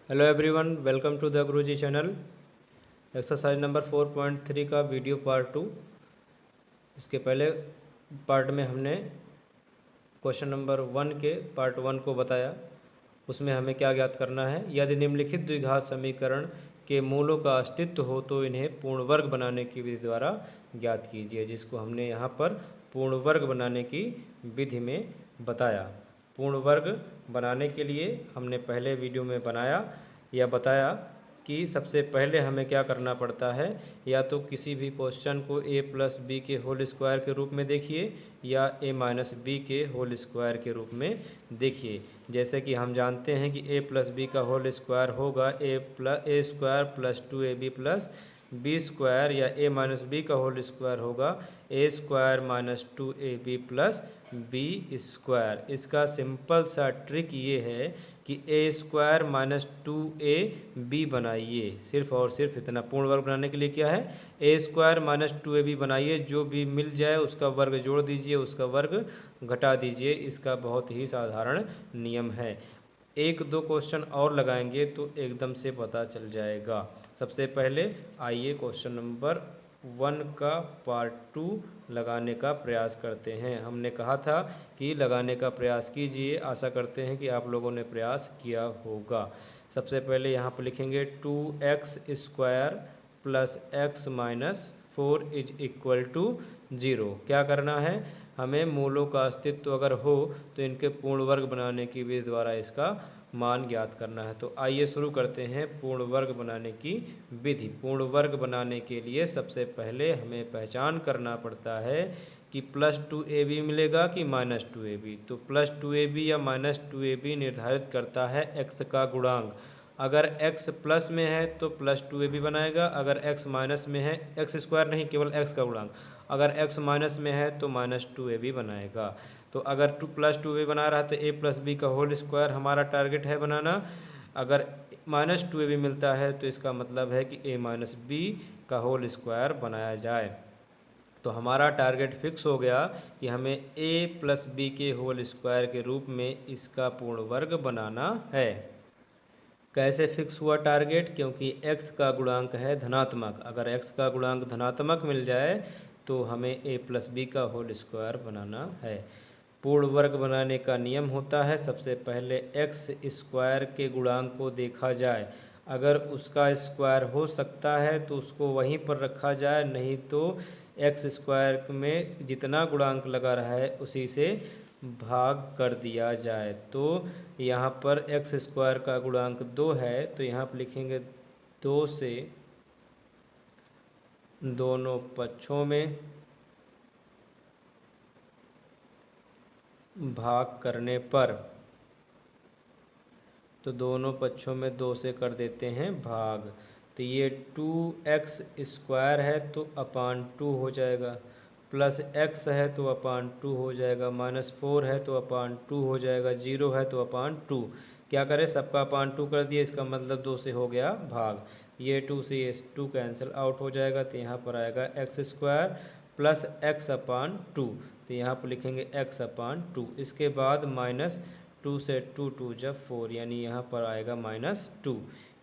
Hello everyone, welcome to the Guruji channel. Exercise number 4.3 का video part 2। इसके पहले part में हमने क्वेश्चन नंबर 1 के पार्ट 1 को बताया। उसमें हमें क्या ज्ञात करना है। यदि निम्नलिखित द्विघात समीकरण के मूलों का अस्तित्व हो तो इन्हें पूर्ण वर्ग बनाने की विधि द्वारा ज्ञात कीजिए, जिसको हमने यहाँ पर पूर्ण वर्ग बनाने की विधि में बताया। पूर्ण वर्ग बनाने के लिए हमने पहले वीडियो में बनाया या बताया कि सबसे पहले हमें क्या करना पड़ता है। या तो किसी भी क्वेश्चन को a प्लस बी के होल स्क्वायर के रूप में देखिए या a माइनस बी के होल स्क्वायर के रूप में देखिए। जैसे कि हम जानते हैं कि a प्लस बी का होल स्क्वायर होगा a square plus 2ab plus B square, या a माइनस बी का होल स्क्वायर होगा a square minus 2ab plus B square. इसका सिंपल सा ट्रिक ये है कि a स्क्वायर माइनस 2ab बनाइए, सिर्फ और सिर्फ इतना। पूर्ण वर्ग बनाने के लिए क्या है, a स्क्वायर माइनस 2ab बनाइए, जो भी मिल जाए उसका वर्ग जोड़ दीजिए, उसका वर्ग घटा दीजिए। इसका बहुत ही साधारण नियम है। एक दो क्वेश्चन और लगाएंगे तो एकदम से पता चल जाएगा। सबसे पहले आइए क्वेश्चन नंबर 1 का पार्ट 2 लगाने का प्रयास करते हैं। हमने कहा था कि लगाने का प्रयास कीजिए, आशा करते हैं कि आप लोगों ने प्रयास किया होगा। सबसे पहले यहाँ पर लिखेंगे 2x square plus x minus 4 is equal to 0। क्या करना है, हमें मूलों का अस्तित्व अगर हो तो इनके पूर्ण वर्ग बनाने की विधि द्वारा इसका मान ज्ञात करना है। तो आइए शुरू करते हैं पूर्ण वर्ग बनाने की विधि। पूर्ण वर्ग बनाने के लिए सबसे पहले हमें पहचान करना पड़ता है कि प्लस 2ab मिलेगा कि माइनस 2ab। तो प्लस 2ab या माइनस 2ab निर्धारित करता है x का गुणांक। अगर x प्लस में है तो प्लस 2ab बनाएगा, अगर x माइनस में है, x स्क्वायर नहीं केवल x का गुणांक, अगर x माइनस में है तो माइनस 2ab बनाएगा। तो अगर प्लस 2ab बना रहा है तो a प्लस बी का होल स्क्वायर हमारा टारगेट है बनाना। अगर माइनस 2ab मिलता है तो इसका मतलब है कि a माइनस बी का होल स्क्वायर बनाया जाए। तो हमारा टारगेट फिक्स हो गया कि हमें a प्लस बी के होल स्क्वायर के रूप में इसका पूर्ण वर्ग बनाना है। कैसे फिक्स हुआ टारगेट, क्योंकि x का गुणांक है धनात्मक। अगर x का गुणांक धनात्मक मिल जाए तो हमें a प्लस बी का होल स्क्वायर बनाना है। पूर्ण वर्ग बनाने का नियम होता है, सबसे पहले x स्क्वायर के गुणांक को देखा जाए। अगर उसका स्क्वायर हो सकता है तो उसको वहीं पर रखा जाए, नहीं तो x स्क्वायर में जितना गुणांक लगा रहा है उसी से भाग कर दिया जाए। तो यहाँ पर x स्क्वायर का गुणांक 2 है, तो यहाँ पर लिखेंगे 2 से दोनों पक्षों में भाग करने पर, तो दोनों पक्षों में 2 से कर देते हैं भाग। तो ये 2x स्क्वायर है तो अपान 2 हो जाएगा, प्लस x है तो अपान 2 हो जाएगा, माइनस 4 है तो अपान 2 हो जाएगा, 0 है तो अपान 2। क्या करें, सबका अपान 2 कर दिए, इसका मतलब 2 से हो गया भाग। ये 2 से ये 2 कैंसिल आउट हो जाएगा, तो यहाँ पर आएगा x स्क्वायर प्लस x अपान 2। तो यहाँ पर लिखेंगे x अपान 2। इसके बाद माइनस 2 से 2 2 जब 4, यानी यहाँ पर आएगा माइनस 2।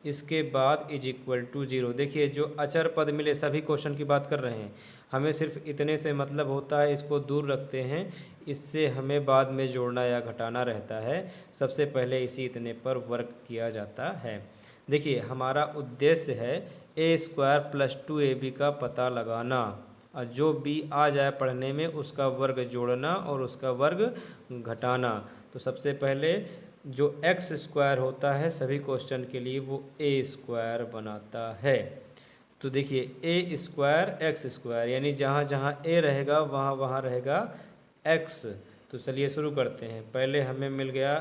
इसके बाद इज इक्वल टू 0। देखिए जो अचर पद मिले, सभी क्वेश्चन की बात कर रहे हैं, हमें सिर्फ इतने से मतलब होता है, इसको दूर रखते हैं, इससे हमें बाद में जोड़ना या घटाना रहता है। सबसे पहले इसी इतने पर वर्क किया जाता है। देखिए हमारा उद्देश्य है a स्क्वायर प्लस 2ab का पता लगाना, और जो b आ जाए पढ़ने में उसका वर्ग जोड़ना और उसका वर्ग घटाना। तो सबसे पहले जो x स्क्वायर होता है सभी क्वेश्चन के लिए वो a स्क्वायर बनाता है। तो देखिए a स्क्वायर एक्स स्क्वायर, यानी जहाँ जहाँ a रहेगा वहाँ वहाँ रहेगा x। तो चलिए शुरू करते हैं। पहले हमें मिल गया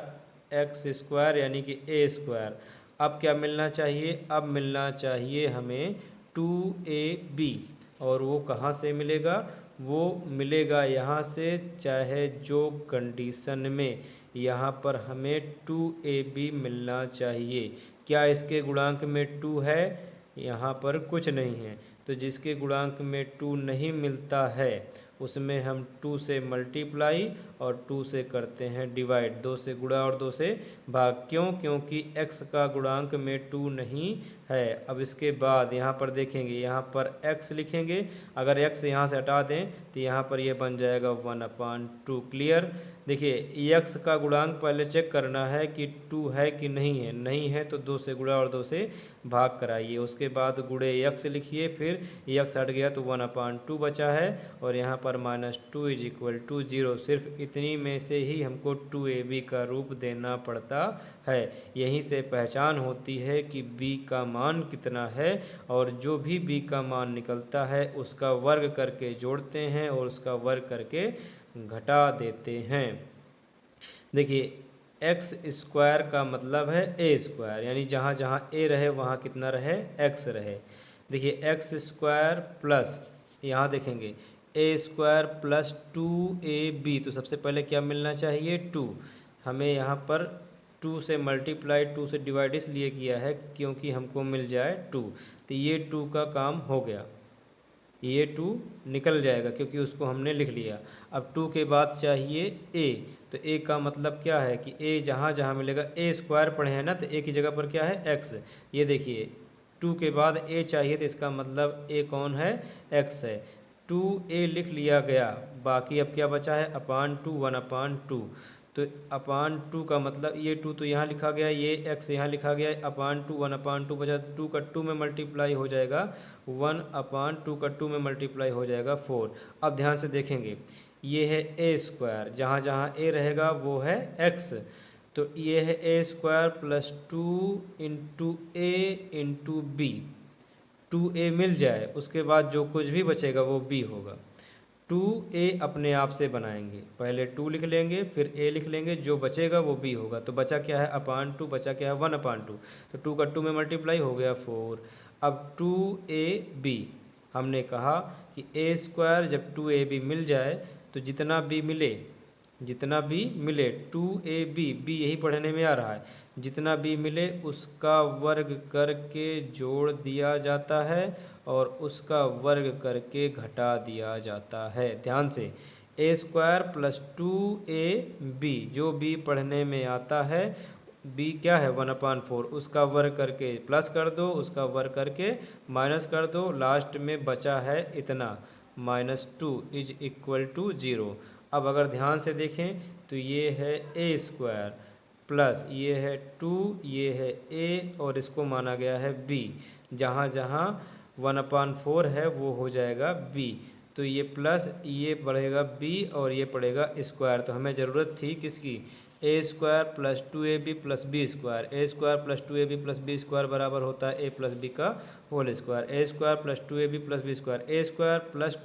एक्स स्क्वायर यानी कि a स्क्वायर। अब क्या मिलना चाहिए, अब मिलना चाहिए हमें 2ab, और वो कहाँ से मिलेगा, वो मिलेगा यहाँ से, चाहे जो कंडीशन में यहाँ पर हमें 2ab मिलना चाहिए। क्या इसके गुणांक में 2 है, यहाँ पर कुछ नहीं है। तो जिसके गुणांक में 2 नहीं मिलता है उसमें हम 2 से मल्टीप्लाई और 2 से करते हैं डिवाइड, 2 से गुणा और 2 से भाग। क्यों? क्योंकि x का गुणांक में 2 नहीं है। अब इसके बाद यहाँ पर देखेंगे, यहाँ पर x लिखेंगे, अगर x यहाँ से हटा दें तो यहाँ पर ये बन जाएगा 1/2। क्लियर? देखिए x का गुणांक पहले चेक करना है कि 2 है कि नहीं है, नहीं है तो 2 से गुणा और 2 से भाग कराइए, उसके बाद गुणे x लिखिए, फिर x हट गया तो 1/2 बचा है, और यहाँ पर -2 = 0। सिर्फ इतनी में से ही हमको 2ab का रूप देना पड़ता है। यहीं से पहचान होती है कि b का मान कितना है, और जो भी b का मान निकलता है उसका वर्ग करके जोड़ते हैं और उसका वर्ग करके घटा देते हैं। देखिए एक्स स्क्वायर का मतलब है ए स्क्वायर, यानी जहाँ जहाँ ए रहे वहाँ कितना रहे, एक्स रहे। देखिए एक्स स्क्वायर प्लस, यहाँ देखेंगे ए स्क्वायर प्लस 2ab, तो सबसे पहले क्या मिलना चाहिए, 2। हमें यहाँ पर 2 से मल्टीप्लाई 2 से डिवाइड इसलिए किया है क्योंकि हमको मिल जाए 2, तो ये 2 का काम हो गया, ये 2 निकल जाएगा क्योंकि उसको हमने लिख लिया। अब 2 के बाद चाहिए a, तो a का मतलब क्या है कि a जहाँ जहाँ मिलेगा, a स्क्वायर पढ़े हैं ना, तो a की जगह पर क्या है, x। ये देखिए 2 के बाद a चाहिए, तो इसका मतलब a कौन है, x है। 2a लिख लिया गया, बाकी अब क्या बचा है, /2 1/2। तो /2 का मतलब ये 2 तो यहाँ लिखा गया, ये x यहाँ लिखा गया, /2 1/2 बचा, 2 का 2 में मल्टीप्लाई हो जाएगा 1/2 का 2 में मल्टीप्लाई हो जाएगा 4। अब ध्यान से देखेंगे, ये है ए स्क्वायर, जहाँ जहाँ ए रहेगा वो है x, तो ये है ए स्क्वायर प्लस 2 इंटू ए इंटू बी। 2a मिल जाए, उसके बाद जो कुछ भी बचेगा वो b होगा। 2a अपने आप से बनाएंगे, पहले 2 लिख लेंगे फिर a लिख लेंगे, जो बचेगा वो b होगा। तो बचा क्या है, /2, बचा क्या है, 1/2, तो 2 का 2 में मल्टीप्लाई हो गया 4। अब 2ab, हमने कहा कि a स्क्वायर जब 2ab मिल जाए तो जितना b मिले, जितना b मिले 2ab, b यही पढ़ने में आ रहा है, जितना b मिले उसका वर्ग करके जोड़ दिया जाता है और उसका वर्ग करके घटा दिया जाता है। ध्यान से, a स्क्वायर प्लस 2ab, जो b पढ़ने में आता है, b क्या है 1/4, उसका वर्ग करके प्लस कर दो, उसका वर्ग करके माइनस कर दो, लास्ट में बचा है इतना -2 = 0। अब अगर ध्यान से देखें तो ये है a स्क्वायर प्लस ये है 2, ये है a और इसको माना गया है b, जहाँ जहाँ 1/4 है वो हो जाएगा b, तो ये प्लस ये पड़ेगा b और ये पड़ेगा स्क्वायर। तो हमें ज़रूरत थी किसकी, a square plus 2ab plus b square. a square plus 2ab plus b square बराबर होता है a प्लस b का whole square. a square plus 2ab plus b square, a square plus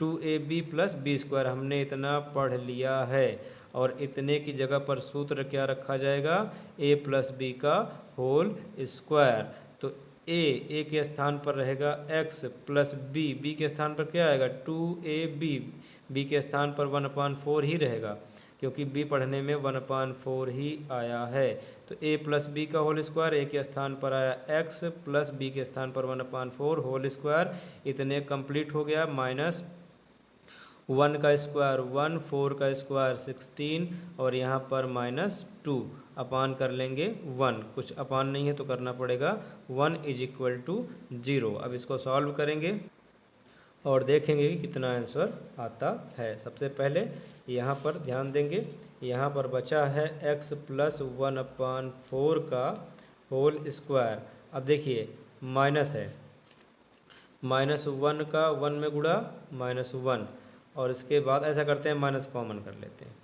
2ab plus b square हमने इतना पढ़ लिया है, और इतने की जगह पर सूत्र क्या रखा जाएगा, a प्लस बी का होल स्क्वायर। तो a के स्थान पर रहेगा x प्लस b के स्थान पर क्या आएगा 2ab, b के स्थान पर 1/4 ही रहेगा क्योंकि b पढ़ने में 1/4 ही आया है। तो a प्लस बी का होल स्क्वायर, a के स्थान पर आया x प्लस b के स्थान पर 1/4 होल स्क्वायर, इतने कंप्लीट हो गया। माइनस 1 का स्क्वायर 1, 4 का स्क्वायर 16, और यहाँ पर -2 अपान कर लेंगे 1, कुछ अपान नहीं है तो करना पड़ेगा, 1 = 0। अब इसको सॉल्व करेंगे और देखेंगे कि कितना आंसर आता है। सबसे पहले यहाँ पर ध्यान देंगे, यहाँ पर बचा है x प्लस 1/4 का होल स्क्वायर। अब देखिए माइनस है, -1 का 1 में गुणा -1, और इसके बाद ऐसा करते हैं माइनस कॉमन कर लेते हैं,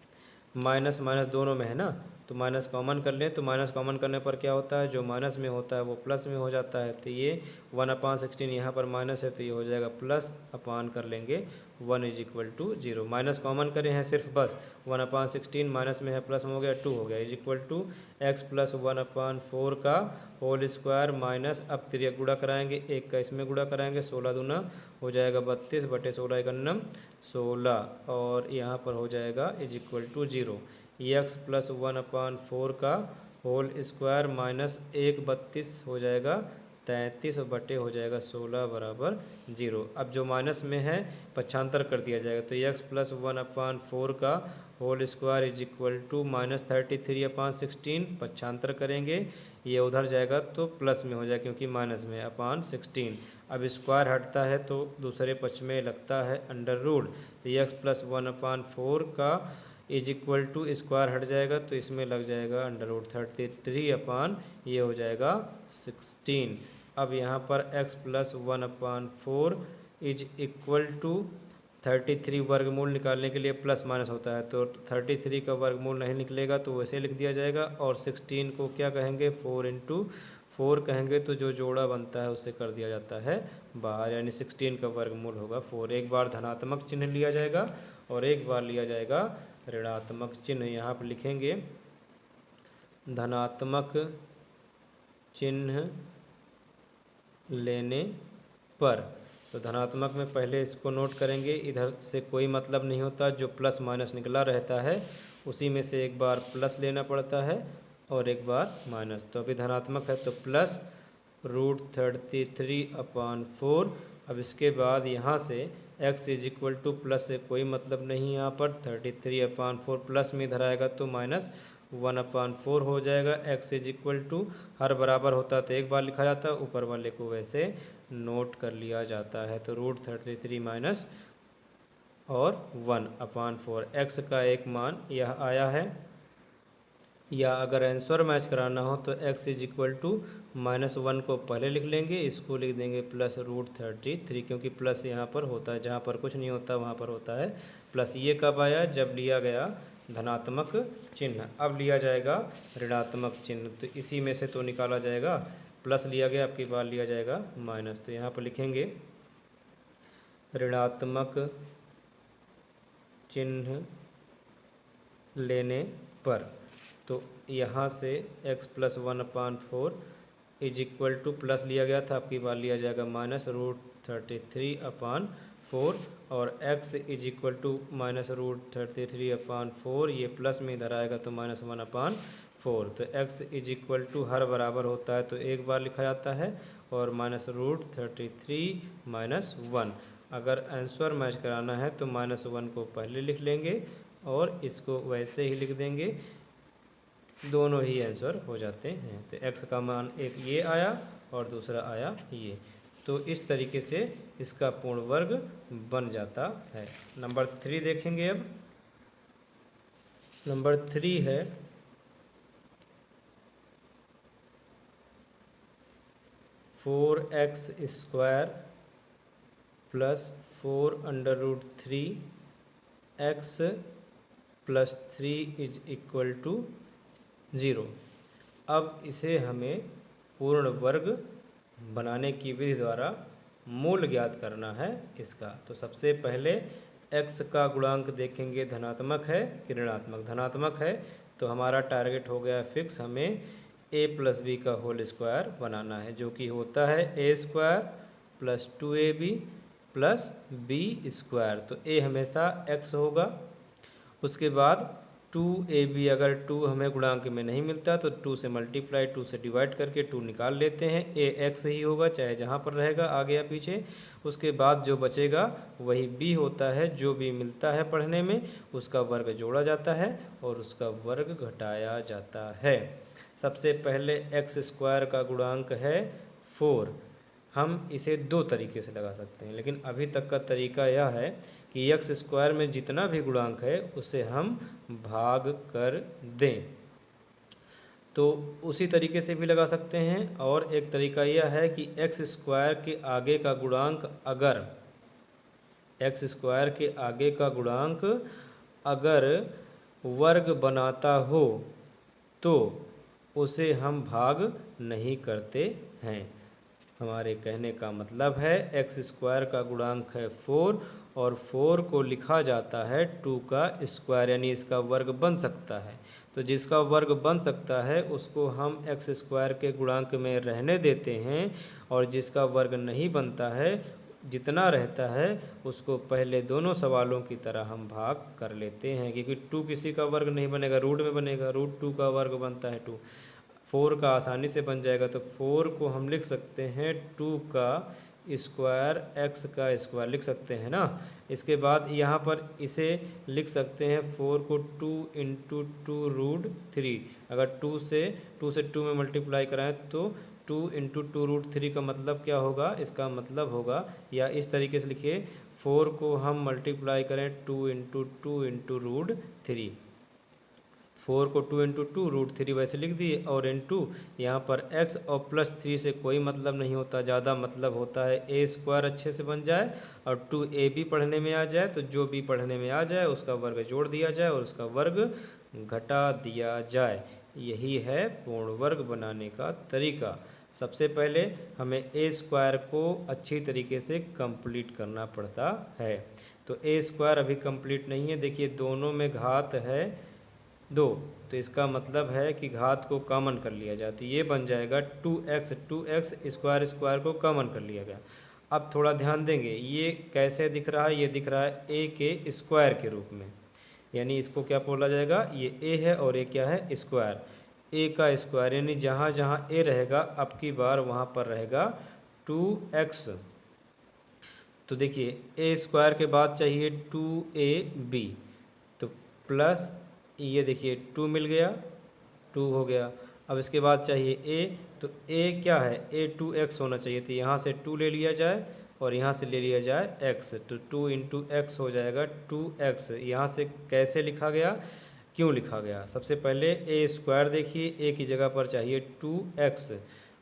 माइनस माइनस दोनों में है ना, तो माइनस कॉमन कर लें, तो माइनस कॉमन करने पर क्या होता है, जो माइनस में होता है वो प्लस में हो जाता है। तो ये 1/16 यहाँ पर माइनस है तो ये हो जाएगा प्लस, अपान कर लेंगे 1 = 0। माइनस कॉमन करे हैं सिर्फ बस, 1/16 माइनस में है प्लस में हो गया 2 हो गया, x प्लस 1/4 का होल स्क्वायर माइनस, अब त्रिया गुणा कराएंगे, 1 का इसमें गुणा कराएंगे, 16 दूना हो जाएगा 32 बटे 16 × 16, और यहाँ पर हो जाएगा = 0। x प्लस 1/4 का होल स्क्वायर माइनस 1 32 हो जाएगा 33 बटे हो जाएगा 16 बराबर 0। अब जो माइनस में है पक्षांतर कर दिया जाएगा, तो x प्लस 1/4 का whole square is equal to -33/16 पक्षांतर करेंगे, ये उधर जाएगा तो प्लस में हो जाएगा क्योंकि माइनस में अपान 16। अब स्क्वायर हटता है तो दूसरे पक्ष में लगता है अंडर रूट, तो x प्लस 1/4 का इज इक्वल टू स्क्वायर हट जाएगा तो इसमें लग जाएगा अंडर रूट 33 अपान ये हो जाएगा 16। अब यहाँ पर x plus 1/4 is equal to 33 वर्गमूल निकालने के लिए प्लस माइनस होता है, तो 33 का वर्गमूल नहीं निकलेगा तो वैसे लिख दिया जाएगा, और 16 को क्या कहेंगे 4 इंटू 4 कहेंगे, तो जो जोड़ा बनता है उससे कर दिया जाता है बाहर, यानी 16 का वर्गमूल होगा 4। एक बार धनात्मक चिन्ह लिया जाएगा और एक बार लिया जाएगा ऋणात्मक चिन्ह। यहाँ पर लिखेंगे धनात्मक चिन्ह लेने पर, तो धनात्मक में पहले इसको नोट करेंगे, इधर से कोई मतलब नहीं होता, जो प्लस माइनस निकला रहता है उसी में से एक बार प्लस लेना पड़ता है और एक बार माइनस। तो अभी धनात्मक है तो प्लस √33/4। अब इसके बाद यहाँ से x is equal to plus से कोई मतलब नहीं, यहाँ पर 33/4 प्लस में इधर आएगा तो -1/4 हो जाएगा। x इज इक्वल टू हर बराबर होता तो एक बार लिखा जाता, ऊपर वाले को वैसे नोट कर लिया जाता है, तो √33 माइनस और 1/4 x का एक मान यह आया है। या अगर आंसर मैच कराना हो तो x इज इक्वल टू -1 को पहले लिख लेंगे, इसको लिख देंगे प्लस √33, क्योंकि प्लस यहाँ पर होता है, जहाँ पर कुछ नहीं होता वहाँ पर होता है प्लस। ये कब आया, जब लिया गया धनात्मक चिन्ह। अब लिया जाएगा ऋणात्मक चिन्ह, तो इसी में से तो निकाला जाएगा, प्लस लिया गया, आपकी बार लिया जाएगा माइनस, तो यहाँ पर लिखेंगे ऋणात्मक चिन्ह लेने पर, तो यहाँ से x plus 1/4 is equal to plus लिया गया था, आपकी बार लिया जाएगा माइनस √33/4, और x इज इक्वल टू -√33/4, ये प्लस में इधर आएगा तो -1/4। तो x इज इक्वल टू हर बराबर होता है तो एक बार लिखा जाता है, और -√33 माइनस 1। अगर आंसर मैच कराना है तो -1 को पहले लिख लेंगे और इसको वैसे ही लिख देंगे, दोनों ही आंसर हो जाते हैं। तो x का मान एक ये आया और दूसरा आया ये, तो इस तरीके से इसका पूर्ण वर्ग बन जाता है। नंबर 3 देखेंगे। अब नंबर 3 है 4x² plus 4√3x plus 3 is equal to 0। अब इसे हमें पूर्ण वर्ग बनाने की विधि द्वारा मूल ज्ञात करना है इसका। तो सबसे पहले x का गुणांक देखेंगे, धनात्मक है कि ऋणात्मक। धनात्मक है तो हमारा टारगेट हो गया फिक्स, हमें a प्लस बी का होल स्क्वायर बनाना है, जो कि होता है a² plus 2ab plus b²। तो a हमेशा x होगा। उसके बाद 2ab, अगर 2 हमें गुणांक में नहीं मिलता तो 2 से मल्टीप्लाई, 2 से डिवाइड करके 2 निकाल लेते हैं, a x ही होगा चाहे जहाँ पर रहेगा आगे या पीछे। उसके बाद जो बचेगा वही b होता है, जो भी मिलता है पढ़ने में उसका वर्ग जोड़ा जाता है और उसका वर्ग घटाया जाता है। सबसे पहले x² का गुणांक है 4। हम इसे दो तरीके से लगा सकते हैं, लेकिन अभी तक का तरीका यह है कि x² में जितना भी गुणांक है उसे हम भाग कर दें, तो उसी तरीके से भी लगा सकते हैं। और एक तरीका यह है कि x² के आगे का गुणांक अगर x² के आगे का गुणांक अगर वर्ग बनाता हो तो उसे हम भाग नहीं करते हैं। हमारे कहने का मतलब है x² का गुणांक है 4 और 4 को लिखा जाता है 2 का स्क्वायर, यानी इसका वर्ग बन सकता है। तो जिसका वर्ग बन सकता है उसको हम x² के गुणांक में रहने देते हैं, और जिसका वर्ग नहीं बनता है, जितना रहता है उसको पहले दोनों सवालों की तरह हम भाग कर लेते हैं, क्योंकि 2 किसी का वर्ग नहीं बनेगा, रूट में बनेगा, √2 का वर्ग बनता है 2। 4 का आसानी से बन जाएगा। तो 4 को हम लिख सकते हैं 2 का स्क्वायर x का स्क्वायर लिख सकते हैं ना। इसके बाद यहाँ पर इसे लिख सकते हैं 4 को 2 इंटू 2√3। अगर 2 से 2 में मल्टीप्लाई कराएं तो 2 इंटू 2√3 का मतलब क्या होगा, इसका मतलब होगा, या इस तरीके से लिखिए 4 को हम मल्टीप्लाई करें 2 इंटू √3। 4 को 2 इंटू 2√3 वैसे लिख दिए, और इंटू यहाँ पर x और +3 से कोई मतलब नहीं होता, ज़्यादा मतलब होता है a स्क्वायर अच्छे से बन जाए और 2ab पढ़ने में आ जाए। तो जो भी पढ़ने में आ जाए उसका वर्ग जोड़ दिया जाए और उसका वर्ग घटा दिया जाए। यही है पूर्ण वर्ग बनाने का तरीका। सबसे पहले हमें a स्क्वायर को अच्छी तरीके से कंप्लीट करना पड़ता है। तो a स्क्वायर अभी कंप्लीट नहीं है, देखिए दोनों में घात है 2, तो इसका मतलब है कि घात को कॉमन कर लिया जाए, तो ये बन जाएगा 2x स्क्वायर को कॉमन कर लिया गया। अब थोड़ा ध्यान देंगे, ये कैसे दिख रहा है, ये दिख रहा है a के स्क्वायर के रूप में, यानी इसको क्या बोला जाएगा, ये a है और ये क्या है स्क्वायर, a का स्क्वायर, यानी जहाँ जहाँ a रहेगा अब की बार वहाँ पर रहेगा 2x। तो देखिए a स्क्वायर के बाद चाहिए 2ab, तो प्लस ये देखिए 2 मिल गया, 2 हो गया। अब इसके बाद चाहिए a, तो a क्या है, a 2x होना चाहिए, तो यहाँ से 2 ले लिया जाए और यहाँ से ले लिया जाए x, तो 2 इंटू एक्स हो जाएगा 2x। यहाँ से कैसे लिखा गया, क्यों लिखा गया, सबसे पहले a स्क्वायर देखिए, a की जगह पर चाहिए 2x,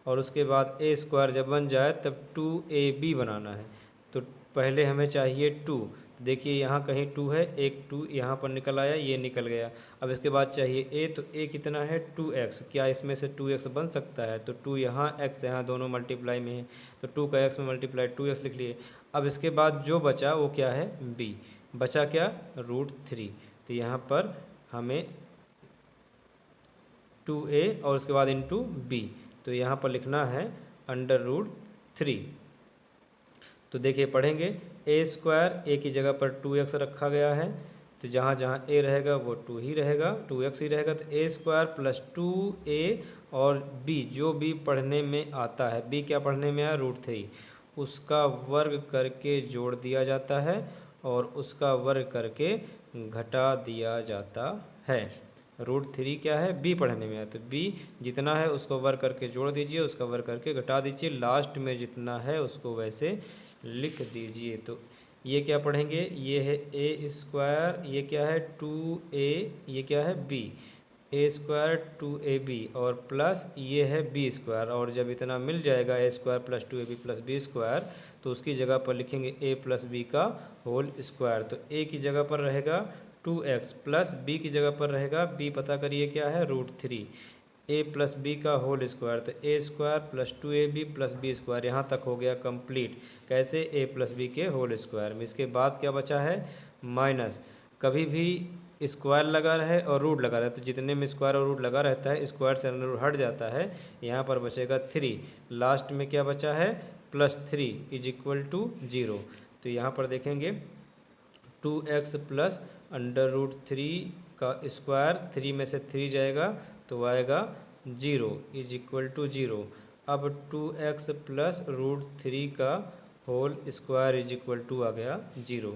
और उसके बाद a स्क्वायर जब बन जाए तब 2ab बनाना है। तो पहले हमें चाहिए 2, देखिए यहाँ कहीं 2 है, एक 2 यहाँ पर निकल आया, ये निकल गया। अब इसके बाद चाहिए a, तो a कितना है 2x, क्या इसमें से 2x बन सकता है, तो 2 यहाँ x यहाँ दोनों मल्टीप्लाई में है, तो 2 का x में मल्टीप्लाई 2x लिख लिए। अब इसके बाद जो बचा वो क्या है b, बचा क्या √3, तो यहाँ पर हमें 2a और उसके बाद इंटू b, तो यहाँ पर लिखना है √3। तो देखिए पढ़ेंगे a स्क्वायर, a की जगह पर 2x रखा गया है, तो जहाँ जहाँ a रहेगा वो 2 ही रहेगा, 2x ही रहेगा, तो a स्क्वायर प्लस 2a और b, जो b पढ़ने में आता है, b क्या पढ़ने में आया √3, उसका वर्ग करके जोड़ दिया जाता है और उसका वर्ग करके घटा दिया जाता है। √3 क्या है, b पढ़ने में आया, तो b जितना है उसको वर्ग करके जोड़ दीजिए, उसका वर्ग करके घटा दीजिए, लास्ट में जितना है उसको वैसे लिख दीजिए। तो ये क्या पढ़ेंगे, ये है a स्क्वायर, ये क्या है 2a, ये क्या है b, a स्क्वायर 2ab और प्लस ये है b स्क्वायर, और जब इतना मिल जाएगा a square plus 2ab plus b square, तो उसकी जगह पर लिखेंगे a प्लस b का होल स्क्वायर। तो a की जगह पर रहेगा 2x प्लस b की जगह पर रहेगा b, पता करिए क्या है √3, a प्लस बी का होल स्क्वायर, तो a square plus 2ab plus b square, यहाँ तक हो गया कंप्लीट। कैसे, a प्लस बी के होल स्क्वायर में। इसके बाद क्या बचा है माइनस, कभी भी स्क्वायर लगा रहे और रूट लगा रहे, तो जितने में स्क्वायर और रूट लगा रहता है स्क्वायर से रूट हट जाता है, यहाँ पर बचेगा 3, लास्ट में क्या बचा है +3 इज इक्वल टू 0। तो यहाँ पर देखेंगे 2x प्लस √3 का स्क्वायर, 3 में से 3 जाएगा तो आएगा 0 इज इक्वल टू 0। अब 2x प्लस √3 का whole square is equal to आ गया 0।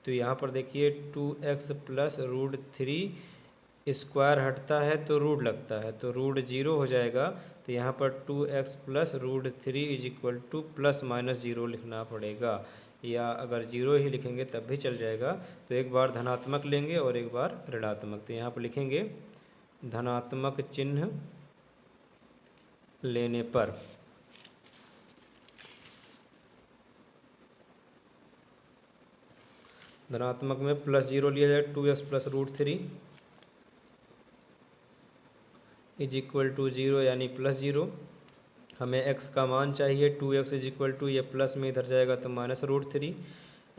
तो यहाँ पर देखिए 2x प्लस √3 स्क्वायर हटता है तो रूट लगता है, तो √0 हो जाएगा, तो यहाँ पर 2x plus √3 is equal to ±0 लिखना पड़ेगा, या अगर 0 ही लिखेंगे तब भी चल जाएगा। तो एक बार धनात्मक लेंगे और एक बार ऋणात्मक, तो यहाँ पर लिखेंगे धनात्मक चिन्ह लेने पर धनात्मक में +0 लिया जाए, 2x plus √3 is equal to 0 यानी +0। हमें x का मान चाहिए 2x इज इक्वल टू, ये प्लस में इधर जाएगा तो -√3,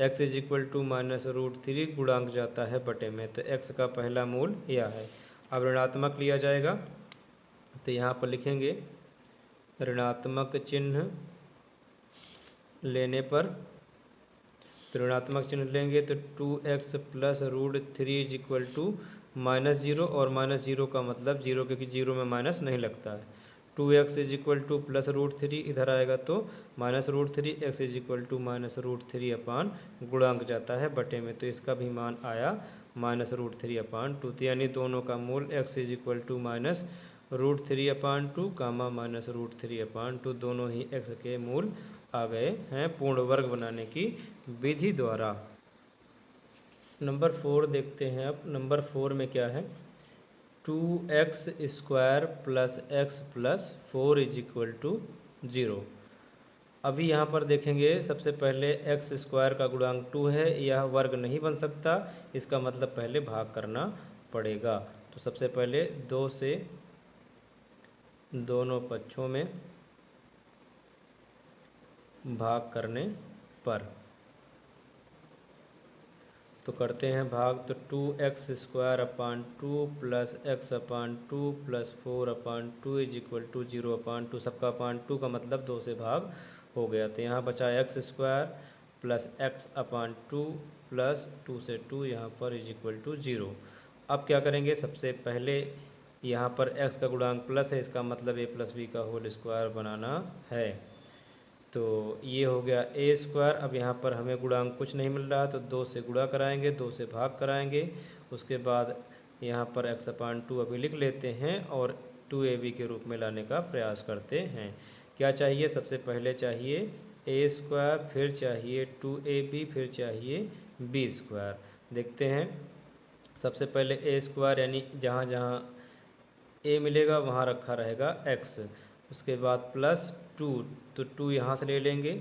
x इज इक्वल टू -√3 गुणांक जाता है बटे में, तो x का पहला मूल यह है। अब ऋणात्मक लिया जाएगा, तो यहाँ पर लिखेंगे ऋणात्मक चिन्ह लेने पर, तो ऋणात्मक चिन्ह लेंगे तो 2x plus √3 is equal to minus zero, और माइनस जीरो का मतलब जीरो, क्योंकि जीरो में माइनस नहीं लगता है। 2x is equal to plus root three, इधर आएगा तो minus root three, x is equal to minus root three upon गुणांक जाता है बटे में, तो इसका भी मान आया minus root three upon two. तो यानी दोनों का मूल x is equal to minus root three upon two comma minus root three upon two, दोनों ही x के मूल आ गए हैं पूर्ण वर्ग बनाने की विधि द्वारा। नंबर 4 देखते हैं। अब नंबर 4 में क्या है, 2x square plus x plus four is equal to 0। अभी यहाँ पर देखेंगे, सबसे पहले एक्स स्क्वायर का गुणांक 2 है, यह वर्ग नहीं बन सकता, इसका मतलब पहले भाग करना पड़ेगा। तो सबसे पहले 2 से दोनों पक्षों में भाग करने पर तो करते हैं भाग। तो 2x square upon two plus x upon two plus four upon two is equal to 0 upon two, सबका अपान टू का मतलब 2 से भाग हो गया। तो यहाँ बचा x square plus x upon two plus 2 से 2, यहाँ पर इज इक्वल टू 0। अब क्या करेंगे, सबसे पहले यहाँ पर x का गुणांक प्लस है, इसका मतलब a प्लस बी का होल स्क्वायर बनाना है। तो ये हो गया ए स्क्वायर। अब यहाँ पर हमें गुणांक कुछ नहीं मिल रहा, तो 2 से गुणा कराएंगे, 2 से भाग कराएंगे, उसके बाद यहाँ पर एक्स अपान टू अभी लिख लेते हैं और 2ab के रूप में लाने का प्रयास करते हैं। क्या चाहिए, सबसे पहले चाहिए ए स्क्वायर, फिर चाहिए 2ab, फिर चाहिए बी स्क्वायर। देखते हैं, सबसे पहले ए स्क्वायर यानी जहाँ जहाँ ए मिलेगा वहाँ रखा रहेगा एक्स, उसके बाद प्लस टू, तो टू यहाँ से ले लेंगे,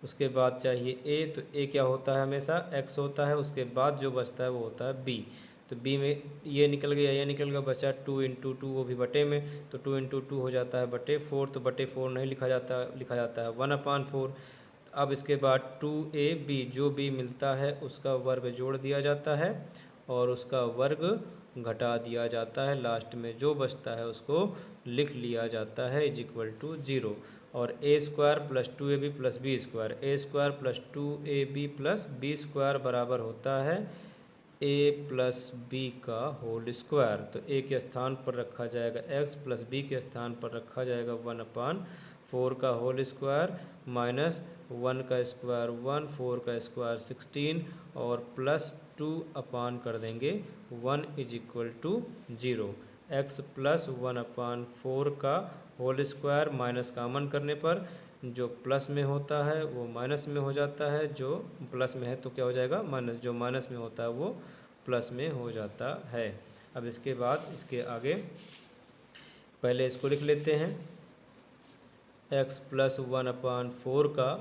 उसके बाद चाहिए ए, तो ए क्या होता है, हमेशा एक्स होता है, उसके बाद जो बचता है वो होता है बी। तो बी में ये निकल गया, ये निकल गया, बचा 2 इंटू टू, वो भी बटे में, तो 2 इंटू टू हो जाता है बटे 4, तो बटे 4 नहीं लिखा जाता है 1 अपान 4। अब इसके बाद 2ab, जो बी मिलता है उसका वर्ग जोड़ दिया जाता है और उसका वर्ग घटा दिया जाता है, लास्ट में जो बचता है उसको लिख लिया जाता है इज इक्वल टू 0। और a square plus 2ab plus B square, a square plus 2ab plus B square बराबर होता है a प्लस बी का होल स्क्वायर। तो a के स्थान पर रखा जाएगा x, प्लस b के स्थान पर रखा जाएगा 1 अपान 4 का होल स्क्वायर, माइनस 1 का स्क्वायर 1, 4 का स्क्वायर 16, और प्लस 2 अपान कर देंगे 1 is equal to 0। x plus 1 upon 4 का होल स्क्वायर, माइनस कामन करने पर जो प्लस में होता है वो माइनस में हो जाता है, जो प्लस में है तो क्या हो जाएगा माइनस, जो माइनस में होता है वो प्लस में हो जाता है। अब इसके बाद इसके आगे पहले इसको लिख लेते हैं, x प्लस 1 अपान 4 का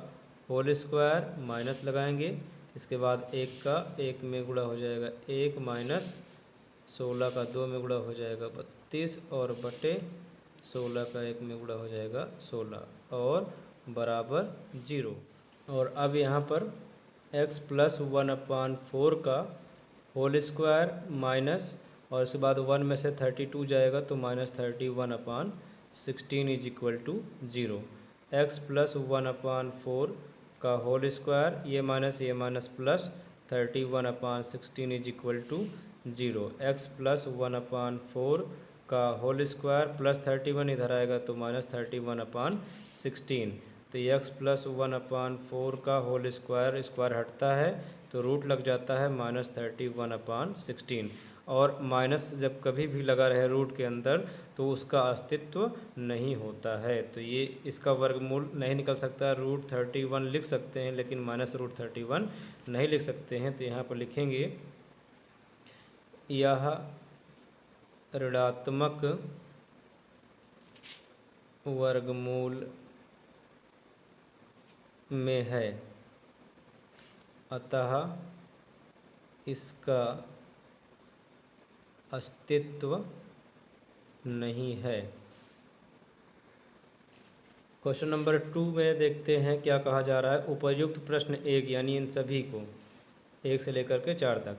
होल स्क्वायर, माइनस लगाएंगे, इसके बाद एक का एक में गुणा हो जाएगा 1, माइनस 16 का 2 में गुणा हो जाएगा 32, और बटे 16 का 1 में गुणा हो जाएगा 16, और बराबर 0। और अब यहाँ पर x प्लस 1 अपान 4 का होल स्क्वायर माइनस, और उसके बाद 1 में से 32 जाएगा तो minus 31 upon 16 is equal to 0। x plus 1 upon 4 का होल स्क्वायर, ये minus plus 31 upon 16 is equal to 0। x plus 1 upon 4 का होल स्क्वायर प्लस 31 इधर आएगा तो माइनस 31 अपान 16, तो x प्लस 1 अपान 4 का होल स्क्वायर, स्क्वायर हटता है तो रूट लग जाता है माइनस 31 अपान 16। और माइनस जब कभी भी लगा रहे रूट के अंदर तो उसका अस्तित्व नहीं होता है, तो ये इसका वर्गमूल नहीं निकल सकता। रूट 31 लिख सकते हैं लेकिन माइनस रूट 31 नहीं लिख सकते हैं, तो यहाँ पर लिखेंगे यह ऋणात्मक वर्गमूल में है, अतः इसका अस्तित्व नहीं है। क्वेश्चन नंबर 2 में देखते हैं क्या कहा जा रहा है। उपर्युक्त प्रश्न 1 यानी इन सभी को 1 से लेकर के 4 तक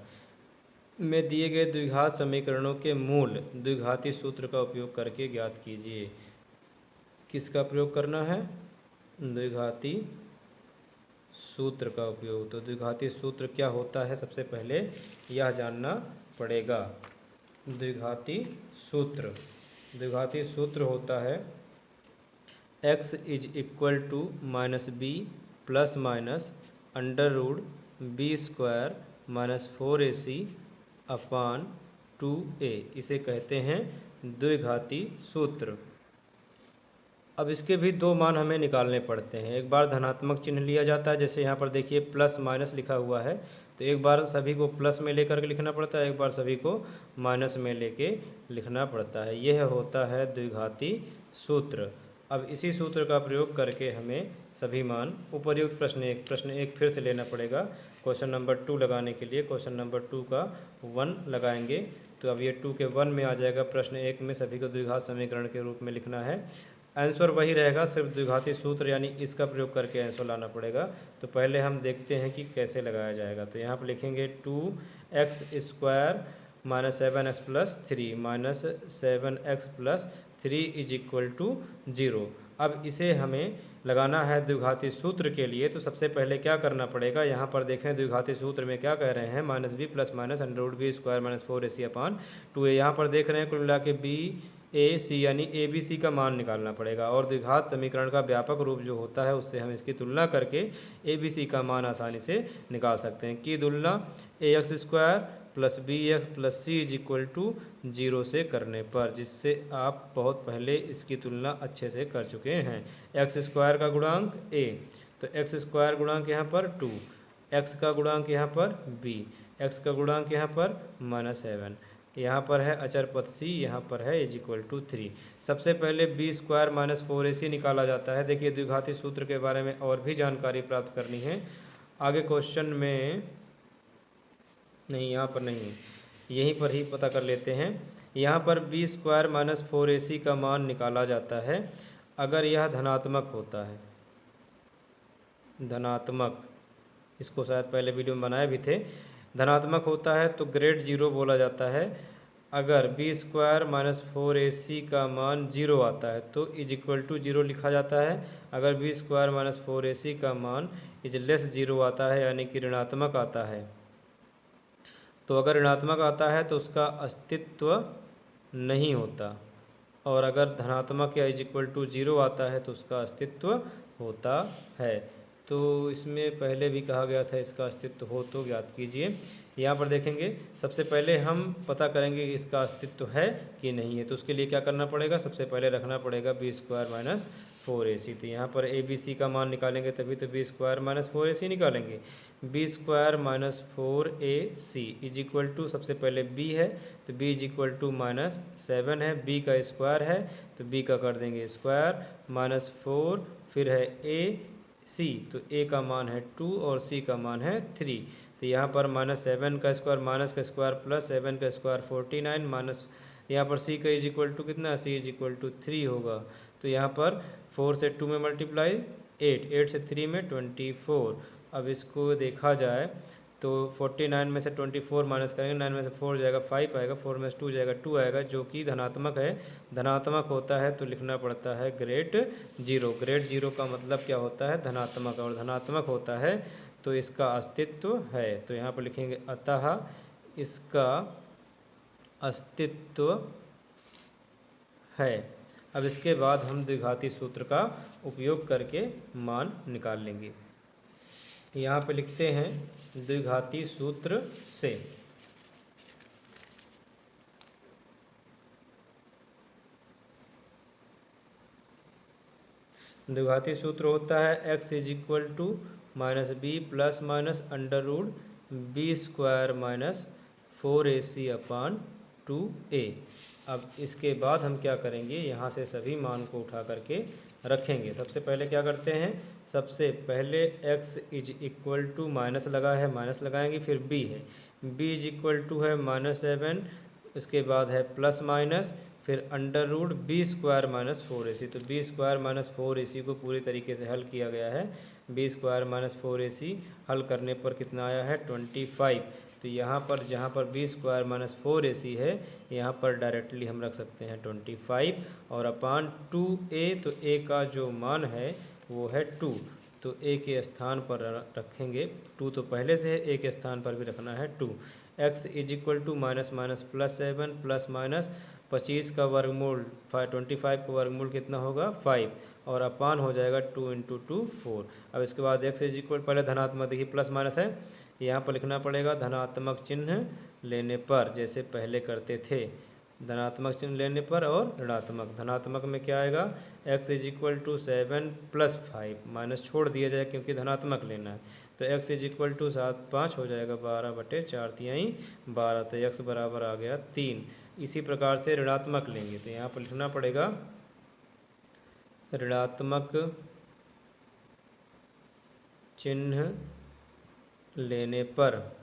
में दिए गए द्विघात समीकरणों के मूल द्विघाती सूत्र का उपयोग करके ज्ञात कीजिए। किसका प्रयोग करना है, द्विघाती सूत्र का उपयोग। तो द्विघाती सूत्र क्या होता है सबसे पहले यह जानना पड़ेगा। द्विघाती सूत्र। द्विघाती सूत्र होता है x is equal to minus B plus minus under root B square minus 4ac upon 2a। इसे कहते हैं द्विघाती सूत्र। अब इसके भी दो मान हमें निकालने पड़ते हैं। एक बार धनात्मक चिन्ह लिया जाता है, जैसे यहाँ पर देखिए प्लस माइनस लिखा हुआ है, तो एक बार सभी को प्लस में लेकर के लिखना पड़ता है, एक बार सभी को माइनस में लेके लिखना पड़ता है। यह होता है द्विघाती सूत्र। अब इसी सूत्र का प्रयोग करके हमें सभी मान उपर्युक्त प्रश्न एक फिर से लेना पड़ेगा। क्वेश्चन नंबर 2 लगाने के लिए क्वेश्चन नंबर 2 का 1 लगाएंगे, तो अब ये 2 के 1 में आ जाएगा। प्रश्न 1 में सभी को द्विघात समीकरण के रूप में लिखना है। आंसर वही रहेगा, सिर्फ द्विघाती सूत्र यानी इसका प्रयोग करके आंसर लाना पड़ेगा। तो पहले हम देखते हैं कि कैसे लगाया जाएगा। तो यहाँ पर लिखेंगे 2x square minus 7x plus 3 minus 7x plus 3 is equal to 0। अब इसे हमें लगाना है द्विघाती सूत्र के लिए। तो सबसे पहले क्या करना पड़ेगा, यहाँ पर देखें द्विघाती सूत्र में क्या कह रहे हैं, minus B plus minus under root B square minus 4ac upon 2a। यहाँ पर देख रहे हैं कुल मिला के बी ए सी यानी ए बी सी का मान निकालना पड़ेगा। और द्विघात समीकरण का व्यापक रूप जो होता है उससे हम इसकी तुलना करके ए बी सी का मान आसानी से निकाल सकते हैं। की तुलना a x square plus b x plus c is equal to 0 से करने पर, जिससे आप बहुत पहले इसकी तुलना अच्छे से कर चुके हैं। एक्स स्क्वायर का गुणांक ए, तो एक्स स्क्वायर गुणांक यहाँ पर 2, एक्स का गुणांक यहाँ पर बी, एक्स का गुणांक यहाँ पर -7, यहाँ पर है अचर पद c, यहाँ पर है इज इक्वल टू 3। सबसे पहले बी स्क्वायर माइनस 4ac निकाला जाता है। देखिए द्विघाती सूत्र के बारे में और भी जानकारी प्राप्त करनी है आगे क्वेश्चन में, नहीं यहाँ पर नहीं, यहीं पर ही पता कर लेते हैं। यहाँ पर बी स्क्वायर माइनस 4ac का मान निकाला जाता है अगर यह धनात्मक होता है। धनात्मक, इसको शायद पहले वीडियो में बनाए भी थे। धनात्मक होता है तो ग्रेड 0 बोला जाता है। अगर बी स्क्वायर माइनस 4ac का मान 0 आता है तो इज इक्वल टू 0 लिखा जाता है। अगर बी स्क्वायर माइनस 4ac का मान इज लेस 0 आता है यानी कि ऋणात्मक आता है, तो अगर ऋणात्मक आता है तो उसका अस्तित्व नहीं होता, और अगर धनात्मक या इज इक्वल टू 0 आता है तो उसका अस्तित्व होता है। तो इसमें पहले भी कहा गया था इसका अस्तित्व हो तो ज्ञात कीजिए। यहाँ पर देखेंगे सबसे पहले हम पता करेंगे कि इसका अस्तित्व है कि नहीं है। तो उसके लिए क्या करना पड़ेगा, सबसे पहले रखना पड़ेगा बी स्क्वायर माइनस 4ac। तो यहाँ पर ए बी सी का मान निकालेंगे तभी तो बी स्क्वायर माइनस 4ac निकालेंगे। B square minus 4ac is equal to, सबसे पहले b है तो b इज इक्वल टू -7 है, b का स्क्वायर है तो b का कर देंगे स्क्वायर माइनस 4, फिर है ac, तो a का मान है 2 और c का मान है 3। तो यहाँ पर -7 का स्क्वायर माइनस का स्क्वायर प्लस 7 का स्क्वायर 49 माइनस, यहाँ पर c का इज इक्वल टू कितना, c इज इक्वल टू 3 होगा। तो यहाँ पर 4 से 2 में मल्टीप्लाई 8, 8 से 3 में 24। अब इसको देखा जाए तो 49 में से 24 माइनस करेंगे, 9 में से 4 जाएगा 5 आएगा, 4 में से 2 जाएगा 2 आएगा, जो कि धनात्मक है। धनात्मक होता है तो लिखना पड़ता है ग्रेड 0। ग्रेड 0 का मतलब क्या होता है, धनात्मक, और धनात्मक होता है तो इसका अस्तित्व है। तो यहाँ पर लिखेंगे अतः इसका अस्तित्व है। अब इसके बाद हम द्विघाती सूत्र का उपयोग करके मान निकाल लेंगे। यहाँ पे लिखते हैं द्विघाती सूत्र से। द्विघाती सूत्र होता है x is equal to minus B plus minus under root B square minus 4ac upon 2a। अब इसके बाद हम क्या करेंगे, यहाँ से सभी मान को उठा करके रखेंगे। सबसे पहले क्या करते हैं, सबसे पहले x is equal to minus लगा है, माइनस लगाएंगे, फिर b है, b इज इक्वल टू है -7, उसके बाद है प्लस माइनस, फिर under root B square minus 4ac। तो बी स्क्वायर माइनस 4ac को पूरी तरीके से हल किया गया है। बी स्क्वायर माइनस 4ac हल करने पर कितना आया है 25। तो यहाँ पर जहाँ पर बी स्क्वायर माइनस 4ac है, यहाँ पर डायरेक्टली हम रख सकते हैं 25 और अपान 2a। तो a का जो मान है वो है 2, तो a के स्थान पर रखेंगे 2, तो पहले से है, a के स्थान पर भी रखना है 2। x is equal to minus minus plus 7 plus minus 25 का वर्गमूल 25 का वर्गमूल कितना होगा 5 और अपान हो जाएगा 2 इंटू 2 4। अब इसके बाद x इज इक्वल, पहले धनात्मक, देखिए प्लस माइनस है, यहाँ पर लिखना पड़ेगा धनात्मक चिन्ह लेने पर, जैसे पहले करते थे, धनात्मक चिन्ह लेने पर और ऋणात्मक। धनात्मक में क्या आएगा, x is equal to 7 plus 5, minus छोड़ दिया जाए क्योंकि धनात्मक लेना है, तो x इज इक्वल टू 7 5 हो जाएगा 12/4 तो x बराबर आ गया 3। इसी प्रकार से ऋणात्मक लेंगे तो यहाँ पर लिखना पड़ेगा ऋणात्मक चिन्ह लेने पर,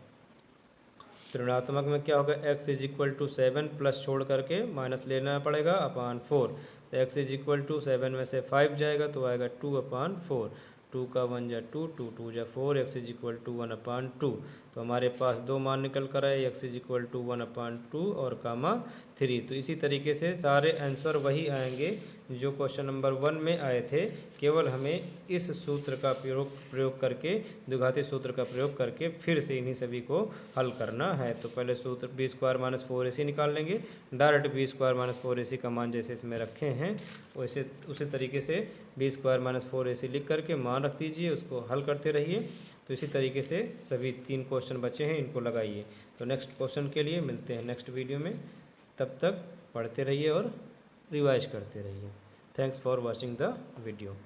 ऋणात्मक में क्या होगा, x is equal to 7 plus छोड़ करके माइनस लेना पड़ेगा अपान 4, तो x इज इक्वल टू 7 में से 5 जाएगा तो आएगा 2/4, 2 का 1 जा 2, 2 2 जा 4, x इज इक्वल टू 1/2। तो हमारे पास दो मान निकल कर आए, x इज इक्वल टू 1/2 और कामा 3। तो इसी तरीके से सारे आंसर वही आएंगे जो क्वेश्चन नंबर 1 में आए थे, केवल हमें इस सूत्र का प्रयोग करके, द्विघाती सूत्र का प्रयोग करके फिर से इन्हीं सभी को हल करना है। तो पहले सूत्र b² माइनस 4ac निकाल लेंगे, डायरेक्ट b² माइनस 4ac का मान जैसे इसमें रखे हैं वैसे उसी तरीके से b² माइनस 4ac लिख करके मान रख दीजिए, उसको हल करते रहिए। तो इसी तरीके से सभी 3 क्वेश्चन बचे हैं, इनको लगाइए। तो नेक्स्ट क्वेश्चन के लिए मिलते हैं नेक्स्ट वीडियो में, तब तक पढ़ते रहिए और रिवाइज करते रहिए। Thanks for watching the video.